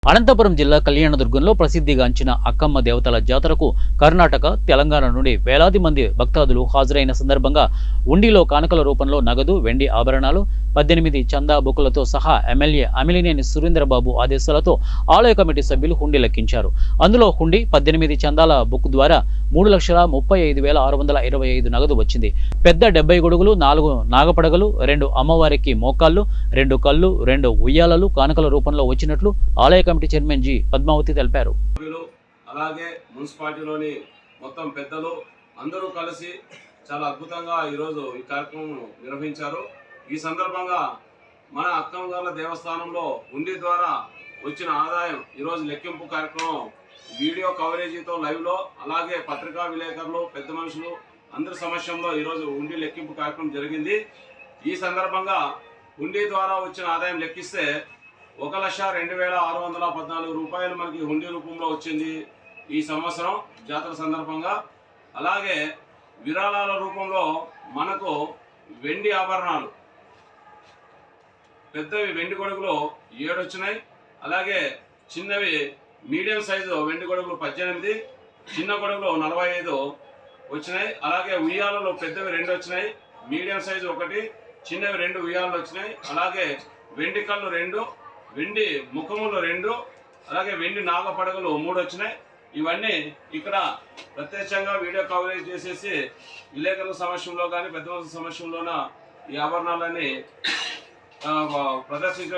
అనంతపురం జిల్లా కళ్యాణదుర్గంలో ప్రసిద్ధిగాంచిన అక్కమ్మ దేవతల జాతరకు కర్ణాటక, తెలంగాణ నుండి వేలాది మంది భక్తాదులు హాజరైన సందర్భంగా ఉండిలో కానుకల రూపంలో నగదు, వెండి ఆభరణాలు, 18 చందా బుక్కులతో సహా ఎమ్మెల్యే అమిలినేని సురేంద్రబాబు ఆదేశాలతో ఆలయ కమిటీ సభ్యులు హుండీ లెక్కించారు. అందులో హుండీ 18 చందాల బుక్ ద్వారా 3,35,625 నగదు వచ్చింది. పెద్ద 70 గొడుగులు, 4 నాగపడగలు, 2 అమ్మవారికి మోకాళ్లు, 2 కళ్ళు, 2 ఉయ్యాలలు కానుకల రూపంలో వచ్చినట్లు ఆలయ కమిటీ చైర్మన్ జి పద్మావతి తెలిపారు. అలాగే మున్సిపాలిటీలోని మొత్తం పెద్దలు అందరూ కలిసి చాలా అద్భుతంగా ఈరోజు ఈ కార్యక్రమం నిర్వహించారు. ఈ సందర్భంగా మన అక్కమ్మగార్ల దేవస్థానంలో హుండీ ద్వారా వచ్చిన ఆదాయం ఈరోజు లెక్కింపు కార్యక్రమం వీడియో కవరేజీతో లైవ్లో, అలాగే పత్రికా విలేకరులు, పెద్ద మనుషులు అందరి సమక్షంలో ఈరోజు హుండీ లెక్కింపు కార్యక్రమం జరిగింది. ఈ సందర్భంగా హుండీ ద్వారా వచ్చిన ఆదాయం లెక్కిస్తే 1,02,614 రూపాయలు మనకి హుండీ రూపంలో వచ్చింది ఈ సంవత్సరం జాతర సందర్భంగా. అలాగే విరాళాల రూపంలో మనకు వెండి ఆభరణాలు, పెద్దవి వెండి గొడుగులు 7 వచ్చినాయి. అలాగే చిన్నవి మీడియం సైజు వెండి గొడుగులు 18, చిన్న గొడుగులు 45 వచ్చినాయి. అలాగే ఉయ్యాలలో పెద్దవి 2 వచ్చినాయి, మీడియం సైజు 1, చిన్నవి 2 ఉయ్యాలలు వచ్చినాయి. అలాగే వెండి కళ్ళు 2, వెండి ముఖములు 2, అలాగే వెండి నాగపడగలు 3 వచ్చినాయి. ఇవన్నీ ఇక్కడ ప్రత్యక్షంగా వీడియో కవరేజ్ చేసేసి విలేకరుల సమక్షంలో కానీ పెద్ద సమక్షంలోన ఈ ఆభరణాలన్నీ ప్రదర్శించడం